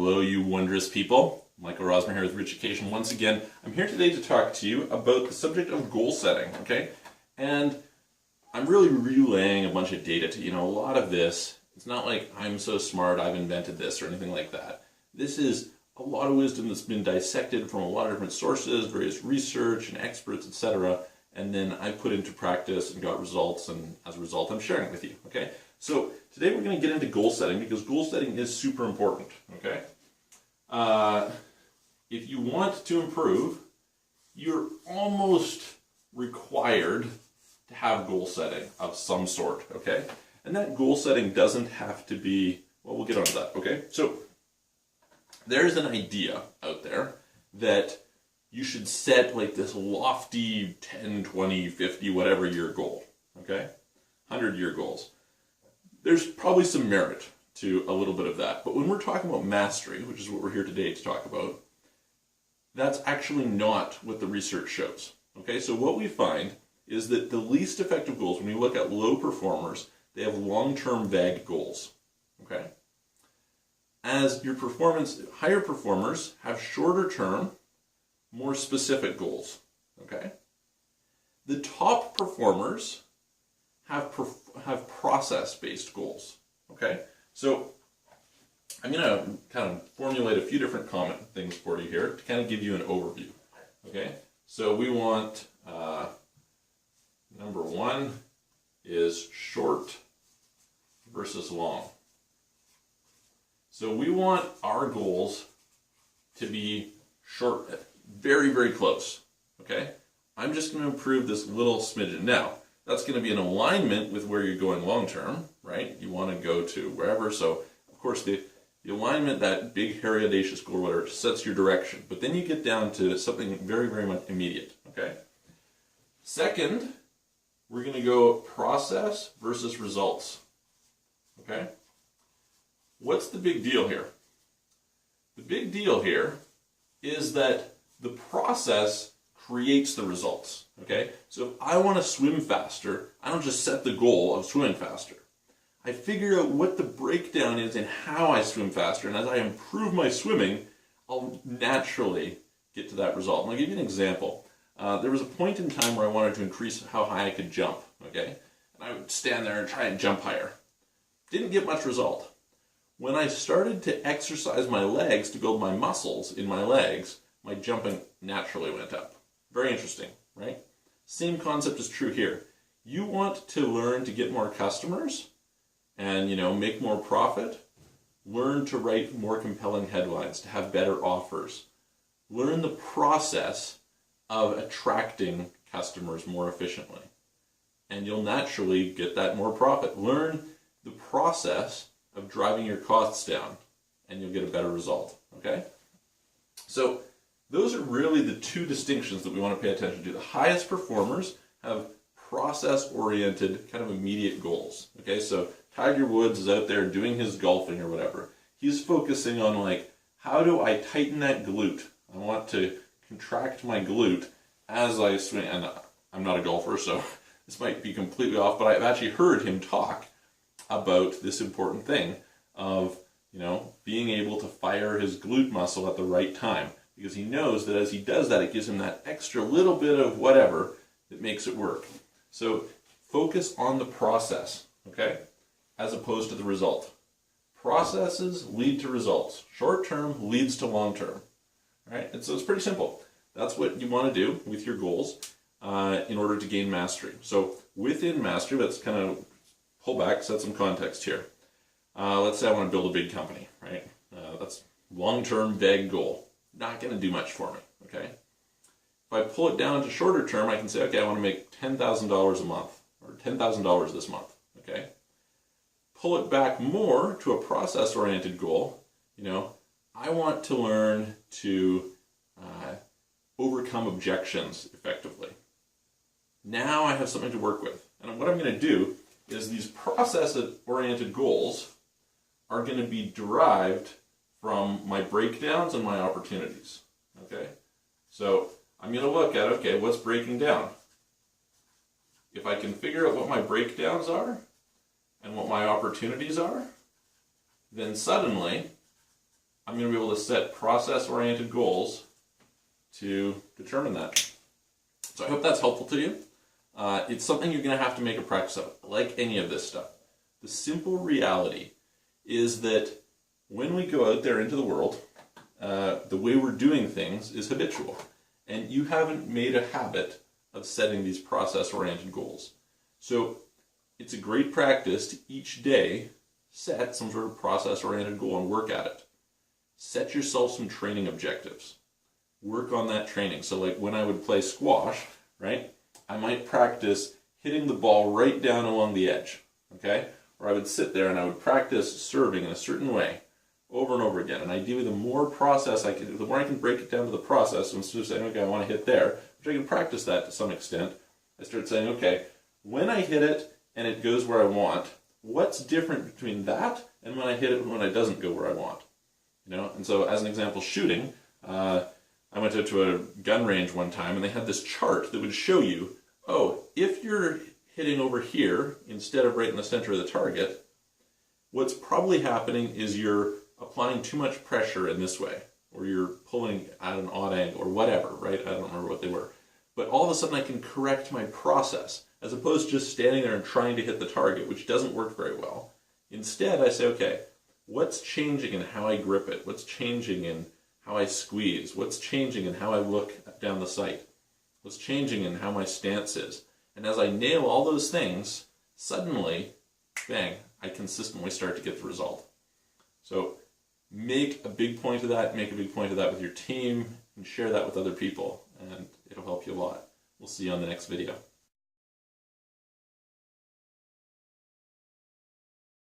Hello, you wondrous people. Michael Rosmer here with Richucation. Once again, I'm here today to talk to you about the subject of goal setting, okay? And I'm really relaying a bunch of data to you. A lot of this, it's not like I'm so smart, I've invented this or anything like that. This is a lot of wisdom that's been dissected from a lot of different sources, various research and experts, etc. And then I put into practice and got results, and as a result, I'm sharing it with you, okay? So today we're going to get into goal setting because goal setting is super important, okay? If you want to improve, you're almost required to have goal setting of some sort, okay? And that goal setting doesn't have to be, well, we'll get onto that, okay? So there's an idea out there that you should set like this lofty 10, 20, 50, whatever year goal, okay? 100-year goals. There's probably some merit to a little bit of that. But when we're talking about mastery, which is what we're here today to talk about, that's actually not what the research shows. Okay, so what we find is that the least effective goals, when you look at low performers, they have long-term vague goals. Okay? As your performance, higher performers have shorter term, more specific goals. Okay? The top performers have process-based goals, okay? So I'm going to kind of formulate a few different comment things for you here to kind of give you an overview, okay? So we want, number one is short versus long. So we want our goals to be short, very, very close, okay? I'm just going to improve this little smidgen. Now, that's going to be in alignment with where you're going long term, right? You want to go to wherever. So, of course, the alignment, that big, hairy, audacious goal, whatever, sets your direction. But then you get down to something very, very much immediate, okay? Second, we're going to go process versus results, okay? What's the big deal here? The big deal here is that the process creates the results, okay? So if I want to swim faster, I don't just set the goal of swimming faster. I figure out what the breakdown is in how I swim faster, and as I improve my swimming, I'll naturally get to that result. And I'll give you an example. There was a point in time where I wanted to increase how high I could jump, okay? And I would stand there and try and jump higher. Didn't get much result. When I started to exercise my legs to build my muscles in my legs, my jumping naturally went up. Very interesting, right? Same concept is true here. You want to learn to get more customers and, make more profit. Learn to write more compelling headlines, to have better offers. Learn the process of attracting customers more efficiently. And you'll naturally get that more profit. Learn the process of driving your costs down and you'll get a better result, okay? So those are really the two distinctions that we want to pay attention to. The highest performers have process-oriented, kind of immediate goals. Okay, so Tiger Woods is out there doing his golfing or whatever. He's focusing on, like, how do I tighten that glute? I want to contract my glute as I swing. And I'm not a golfer, so this might be completely off, but I've actually heard him talk about this important thing of, being able to fire his glute muscle at the right time. Because he knows that as he does that, it gives him that extra little bit of whatever that makes it work. So focus on the process, okay, as opposed to the result. Processes lead to results. Short term leads to long term, right? And so it's pretty simple. That's what you want to do with your goals in order to gain mastery. So within mastery, let's kind of pull back, set some context here. Let's say I want to build a big company, right? That's long-term, vague goal. Not going to do much for me, okay? If I pull it down to shorter term, I can say, okay, I want to make $10,000 a month, or $10,000 this month, okay? Pull it back more to a process-oriented goal. I want to learn to overcome objections effectively. Now I have something to work with. And what I'm going to do is these process-oriented goals are going to be derived from my breakdowns and my opportunities, okay? So I'm going to look at, okay, what's breaking down? If I can figure out what my breakdowns are and what my opportunities are, then suddenly I'm going to be able to set process-oriented goals to determine that. So I hope that's helpful to you. It's something you're going to have to make a practice of, like any of this stuff. The simple reality is that when we go out there into the world, the way we're doing things is habitual. And you haven't made a habit of setting these process-oriented goals. So it's a great practice to each day set some sort of process-oriented goal and work at it. Set yourself some training objectives. Work on that training. So like when I would play squash, right, I might practice hitting the ball right down along the edge, okay? Or I would sit there and I would practice serving in a certain way over and over again. And ideally, the more process I can, the more I can break it down to the process, so instead of saying, okay, I want to hit there, which I can practice that to some extent, I start saying, okay, when I hit it and it goes where I want, what's different between that and when I hit it and when it doesn't go where I want? You know, and so as an example, shooting, I went out to a gun range one time and they had this chart that would show you, oh, if you're hitting over here instead of right in the center of the target, what's probably happening is you're applying too much pressure in this way, or you're pulling at an odd angle, or whatever, right? I don't remember what they were. But all of a sudden I can correct my process, as opposed to just standing there and trying to hit the target, which doesn't work very well. Instead, I say, okay, what's changing in how I grip it? What's changing in how I squeeze? What's changing in how I look down the sight? What's changing in how my stance is? And as I nail all those things, suddenly, bang, I consistently start to get the result. So make a big point of that, make a big point of that with your team, and share that with other people, and it'll help you a lot. We'll see you on the next video.